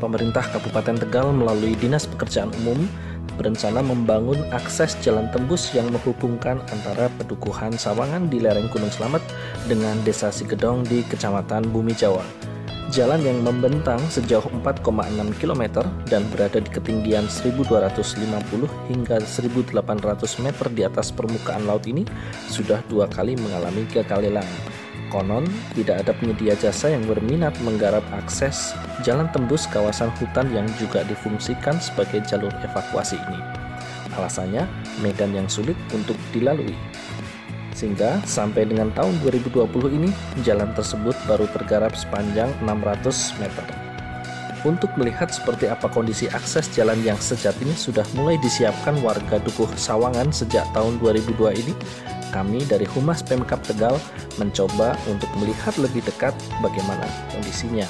Pemerintah Kabupaten Tegal melalui Dinas Pekerjaan Umum berencana membangun akses jalan tembus yang menghubungkan antara Pedukuhan Sawangan di lereng Gunung Slamet dengan Desa Sigedong di Kecamatan Bumi Jawa. Jalan yang membentang sejauh 4,6 km dan berada di ketinggian 1250 hingga 1800 meter di atas permukaan laut ini sudah 2 kali mengalami kegagalan. Konon, tidak ada penyedia jasa yang berminat menggarap akses jalan tembus kawasan hutan yang juga difungsikan sebagai jalur evakuasi ini. Alasannya, medan yang sulit untuk dilalui. Sehingga sampai dengan tahun 2020 ini, jalan tersebut baru tergarap sepanjang 600 meter. Untuk melihat seperti apa kondisi akses jalan yang sejatinya sudah mulai disiapkan warga Dukuh Sawangan sejak tahun 2002 ini, kami dari Humas Pemkab Tegal mencoba untuk melihat lebih dekat bagaimana kondisinya.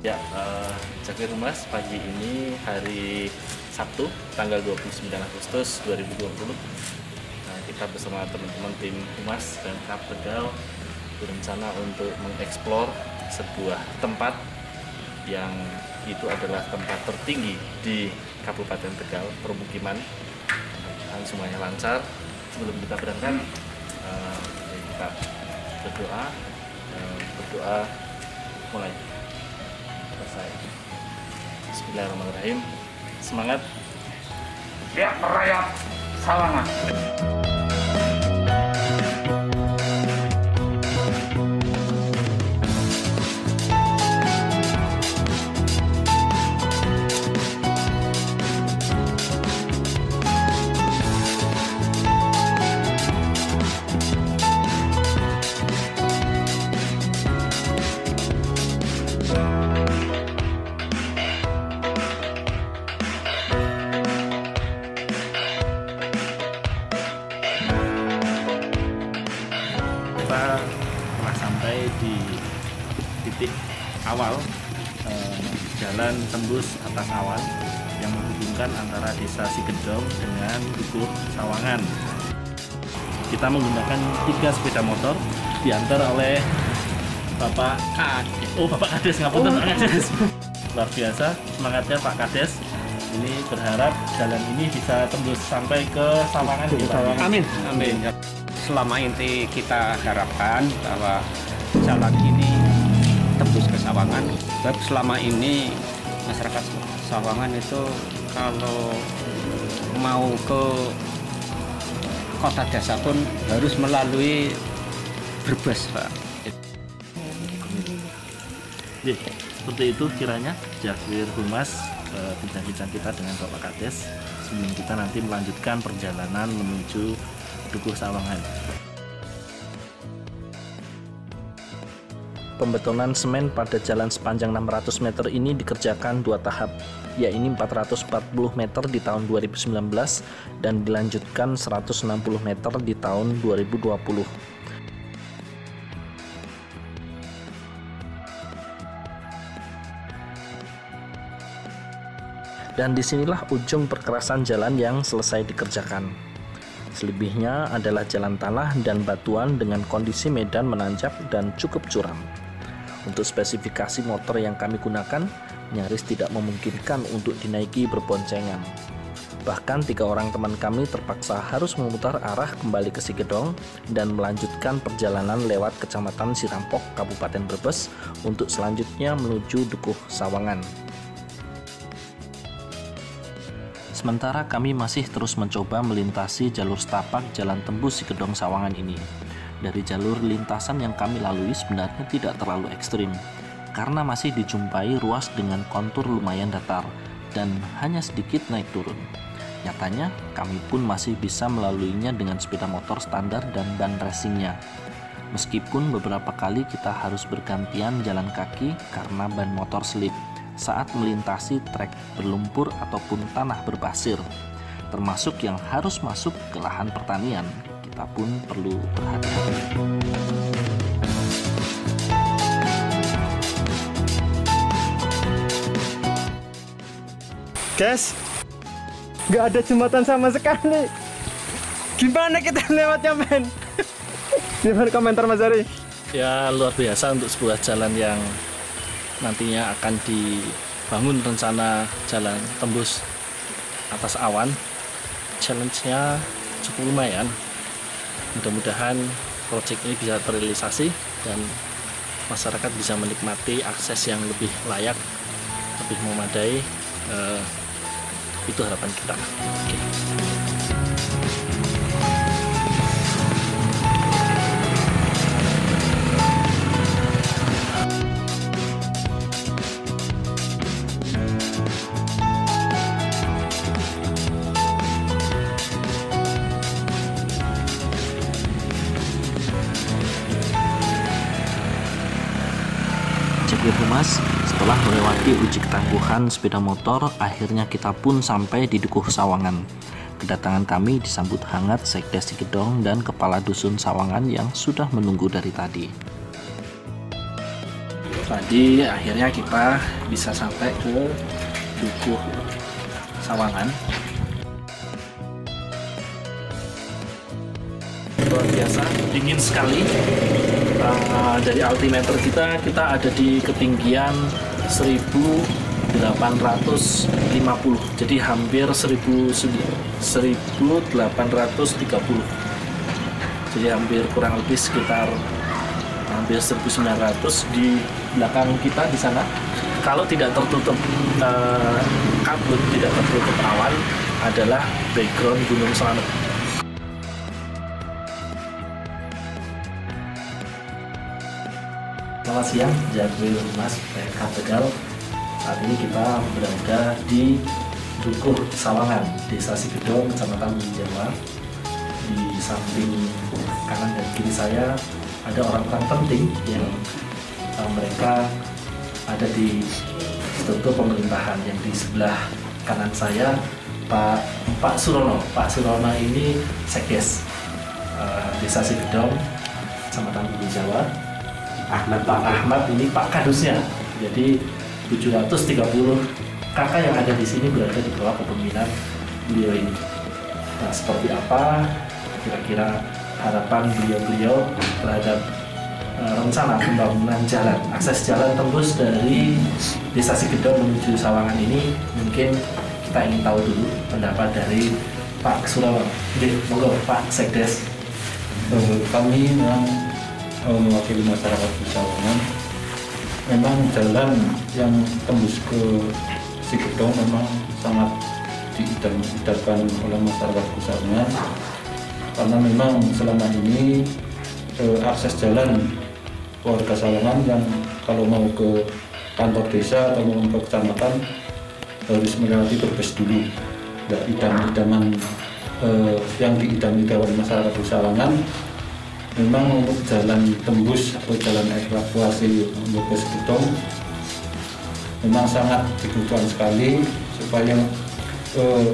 Ya, Jakir Humas pagi ini hari Sabtu tanggal 29 Agustus 2020. Kita bersama teman-teman tim Humas Pemkab Tegal berencana untuk mengeksplor sebuah tempat yang itu adalah tempat tertinggi di Kabupaten Tegal, permukiman. Dan semuanya lancar. Sebelum kita berangkat, kita berdoa mulai selesai. Bismillahirrahmanirrahim. Semangat ya rakyat Sawangan. Kita telah sampai di titik awal jalan tembus atas awan yang menghubungkan antara Desa Sigedong dengan Dukuh Sawangan. Kita menggunakan 3 sepeda motor diantar oleh Bapak Kades, ngapunten Pak Kades. Luar biasa semangatnya Pak Kades. Ini berharap jalan ini bisa tembus sampai ke Sawangan. Amin. Amin. Selama ini kita harapkan bahwa jalan ini tembus ke Sawangan. Sebab selama ini masyarakat Sawangan itu kalau mau ke kota desa pun harus melalui Brebes, Pak. Ya, seperti itu kiranya Jakir Humas bincang-bincang kita dengan Bapak Kades sebelum kita nanti melanjutkan perjalanan menuju Dukuh Sawangan. Pembetonan semen pada jalan sepanjang 600 meter ini dikerjakan 2 tahap, yaitu 440 meter di tahun 2019 dan dilanjutkan 160 meter di tahun 2020. Dan disinilah ujung perkerasan jalan yang selesai dikerjakan. Selebihnya adalah jalan tanah dan batuan dengan kondisi medan menanjak dan cukup curam. Untuk spesifikasi motor yang kami gunakan, nyaris tidak memungkinkan untuk dinaiki berboncengan. Bahkan 3 orang teman kami terpaksa harus memutar arah kembali ke Sigedong dan melanjutkan perjalanan lewat Kecamatan Sirampok, Kabupaten Brebes untuk selanjutnya menuju Dukuh Sawangan. Sementara kami masih terus mencoba melintasi jalur setapak jalan tembus Sigedong Sawangan ini. Dari jalur lintasan yang kami lalui sebenarnya tidak terlalu ekstrim, karena masih dijumpai ruas dengan kontur lumayan datar dan hanya sedikit naik turun. Nyatanya, kami pun masih bisa melaluinya dengan sepeda motor standar dan ban racingnya. Meskipun beberapa kali kita harus bergantian jalan kaki karena ban motor slip saat melintasi trek berlumpur ataupun tanah berpasir, termasuk yang harus masuk ke lahan pertanian, kita pun perlu berhati-hati. Guys, nggak ada jembatan sama sekali. Gimana kita lewatnya, men? Gimana komentar Mas Ari? Ya, luar biasa untuk sebuah jalan yang nantinya akan dibangun, rencana jalan tembus atas awan. Challenge-nya cukup lumayan. Mudah-mudahan proyek ini bisa terrealisasi dan masyarakat bisa menikmati akses yang lebih layak, lebih memadai. Itu harapan kita. Oke. Humas, setelah melewati uji ketangguhan sepeda motor, akhirnya kita pun sampai di Dukuh Sawangan. Kedatangan kami disambut hangat Sekdes Sigedong dan Kepala Dusun Sawangan yang sudah menunggu dari tadi. Tadi akhirnya kita bisa sampai ke Dukuh Sawangan. Luar biasa, dingin sekali. Dari altimeter kita ada di ketinggian 1850, jadi hampir 1830, jadi hampir kurang lebih sekitar hampir 1900 di belakang kita di sana. Kalau tidak tertutup kabut, tidak tertutup awan, adalah background Gunung Slamet. Selamat siang, Jagril Humas PK Tegal. Saat ini kita berada di Dukuh Sawangan, Desa Sigedong, Kecamatan Jawa. Di samping kanan dan kiri saya ada orang-orang penting yang mereka ada di struktur pemerintahan. Yang di sebelah kanan saya Pak Surono. Pak Surono ini Sekdes Desa Sigedong, Kecamatan Jawa. Pak Ahmad ini Pak Kadusnya. Jadi 730 kakak yang ada di sini berada di bawah kepemimpinan beliau ini. Nah, seperti apa kira-kira harapan beliau terhadap rencana pembangunan jalan, akses jalan tembus dari Desa Sigedong menuju Sawangan ini? Mungkin kita ingin tahu dulu pendapat dari Pak Surono. Oke, monggo Pak Sekdes. Kami memang mewakili masyarakat di Sawangan. Memang jalan yang tembus ke Sigedong memang sangat diidam-idamkan oleh masyarakat di Sawangan, karena memang selama ini akses jalan warga Sawangan yang kalau mau ke kantor desa atau mau ke kecamatan harus melewati Brebes dulu. Dan idam-idaman yang diidam-idamkan oleh masyarakat di Sawangan, memang untuk jalan tembus atau jalan evakuasi untuk ke Sigedong memang sangat dibutuhkan sekali, supaya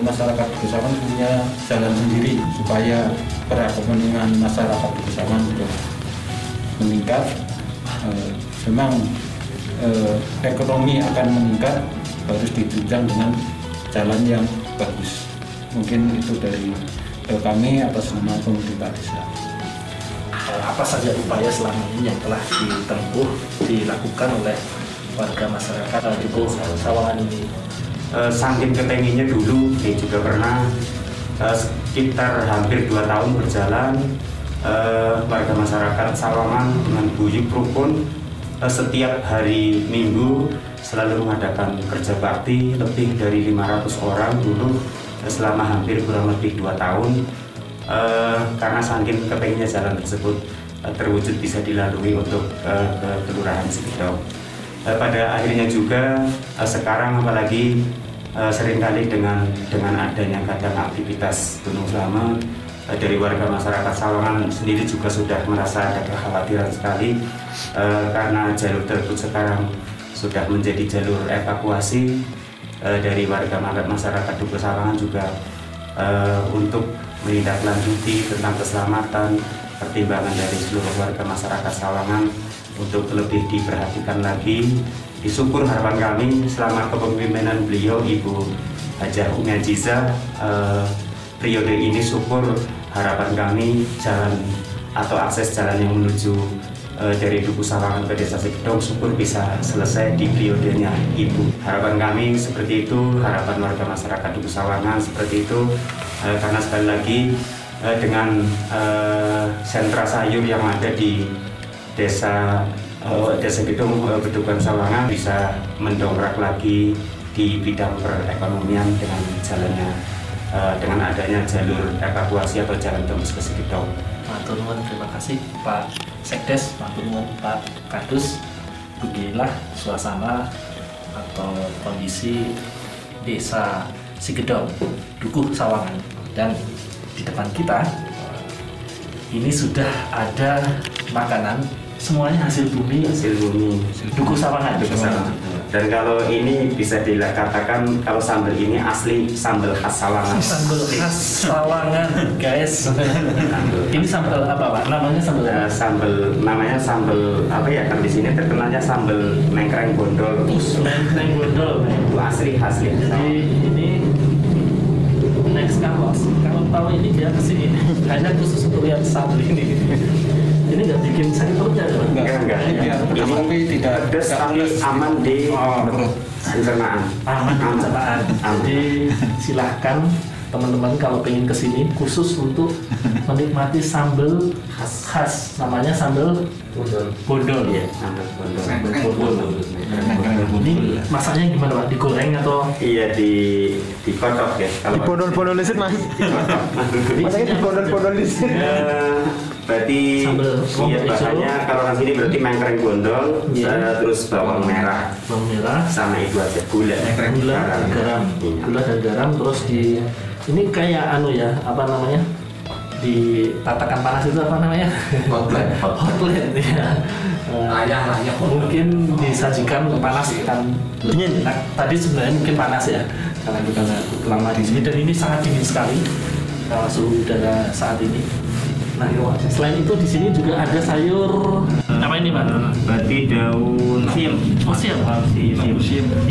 masyarakat Sawangan punya jalan sendiri, supaya perekonomian masyarakat Sawangan juga meningkat. Memang ekonomi akan meningkat harus ditunjang dengan jalan yang bagus. Mungkin itu dari kami atas nama pemerintah desa. Apa saja upaya selama ini yang telah dilakukan oleh warga masyarakat di Dukuh Sawangan ini? Saking kepenginnya dulu, saya juga pernah sekitar hampir 2 tahun berjalan, warga masyarakat Sawangan dengan guyub rukun setiap hari Minggu selalu mengadakan kerja bakti, lebih dari 500 orang dulu selama hampir kurang lebih 2 tahun. Karena saking kepenginnya jalan tersebut terwujud bisa dilalui untuk ke Kelurahan Sigedong. Pada akhirnya juga sekarang apalagi seringkali dengan adanya kadang aktivitas Gunung Slamet, dari warga masyarakat Sawangan sendiri juga sudah merasa ada kekhawatiran sekali, karena jalur tersebut sekarang sudah menjadi jalur evakuasi. Dari warga masyarakat Dukuh Sawangan juga untuk menindaklanjuti tentang keselamatan, pertimbangan dari seluruh warga masyarakat Sawangan untuk lebih diperhatikan lagi. Disyukur harapan kami selama kepemimpinan beliau Ibu Hajah Umi Aziza, periode ini syukur harapan kami jalan atau akses jalan yang menuju dari Duku Sawangan ke Desa Sigedong syukur bisa selesai di periodenya Ibu. Harapan kami seperti itu, harapan warga masyarakat Duku Sawangan seperti itu, karena sekali lagi dengan sentra sayur yang ada di Desa Sigedong Bedugul Sawangan bisa mendongkrak lagi di bidang perekonomian dengan jalannya dengan adanya jalur evakuasi atau jalan tembus ke Sigedong. Matur nuwun, terima kasih Pak Sekdes, matur nuwun Pak Kadus. Beginilah suasana atau kondisi Desa Sigedong, Dukuh Sawangan. Dan di depan kita ini sudah ada makanan, semuanya hasil bumi Dukuh Sawangan. Dan kalau ini bisa dikatakan kalau sambal ini asli sambal khas Sawangan. Sambal khas Sawangan, guys. Ini sambal apa Pak? Namanya sambal namanya sambal apa ya? Kan di sini terkenalnya sambal mengkreng bondol. Mengkreng bondol. Itu asli. Jadi ini next kalau tahu ini dia kesini hanya khusus untuk lihat sambal ini. Ini nggak bikin sakit perut ya? Enggak. Tapi tidak pedas, tapi aman di pencernaan. Aman di pencernaan. Jadi silahkan teman-teman kalau pengen kesini khusus untuk menikmati sambal khas. Namanya sambal bondol. Iya, sambal bondol. Ini masaknya gimana Pak? Digoreng atau? Iya, dikocok ya. Di bondol-bondol lisit Mas. Masaknya di bondol-bondol lisit. Berarti iya bahannya kalau orang sini berarti mengkreng bondol, terus bawang merah sama itu aja, gula dan garam, terus di ini kayak apa namanya, di tatakan panas itu apa namanya, hot plate ya. Mungkin disajikan panas kan dingin. Tadi sebenarnya mungkin panas ya karena kita lama di sini, dan ini sangat dingin sekali suhu udara saat ini. Nah, selain itu di sini juga ada sayur apa ini Pak? Berarti daun siam. Oh siam.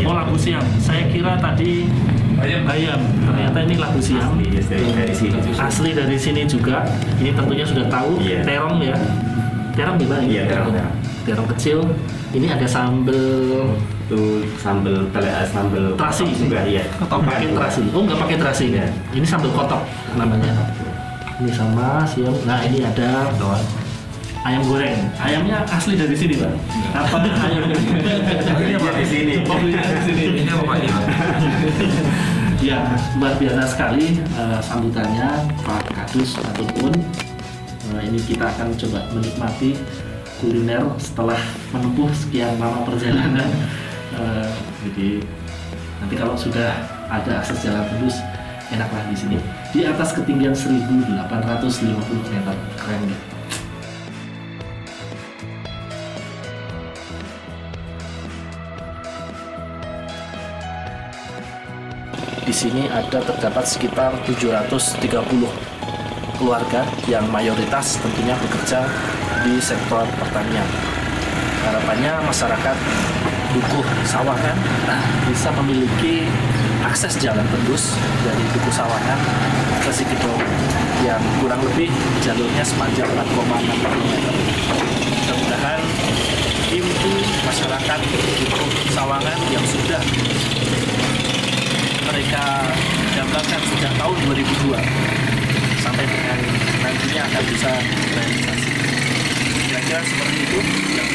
Oh labu siam. Saya kira tadi bayam. Ternyata ini labu siam. Asli dari sini juga. Ini tentunya sudah tahu. Terong ya. Terong gimana? Iya terong. Terong kecil. Ini ada sambal. Itu sambal terasi juga ya. Pakai terasi. Oh nggak pakai terasi ya. Ini sambal kotok namanya. Ini sama siam. Nah ini ada ayam goreng. Ayamnya asli dari sini Pak. Apa ayam? Ini apa di sini? Ini apa ya, luar biasa sekali sambutannya Pak Kadus ataupun ini kita akan coba menikmati kuliner setelah menempuh sekian lama perjalanan. Jadi nanti kalau sudah ada akses jalan tembus, enaklah di sini di atas ketinggian 1850 meter. Keren ya. Di sini terdapat sekitar 730 keluarga yang mayoritas tentunya bekerja di sektor pertanian. Harapannya masyarakat Dukuh Sawangan bisa memiliki akses jalan tembus dari Dukuh Sawangan ke Sigedong yang kurang lebih jalurnya sepanjang 4,6 km. Mudah-mudahan impi masyarakat Dukuh Sawangan yang sudah mereka gambarkan sejak tahun 2002 sampai dengan nantinya akan bisa realisasi. Kira-kira seperti itu yang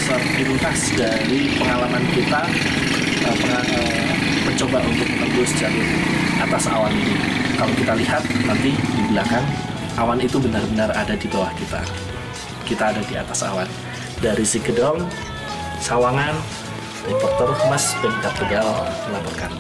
sepintas dari pengalaman kita mencoba untuk menembus jalur atas awan ini. Kalau kita lihat nanti di belakang, awan itu benar-benar ada di bawah kita. Kita ada di atas awan. Dari Sigedong, Sawangan, reporter Mas Pemkab Tegal melaporkan.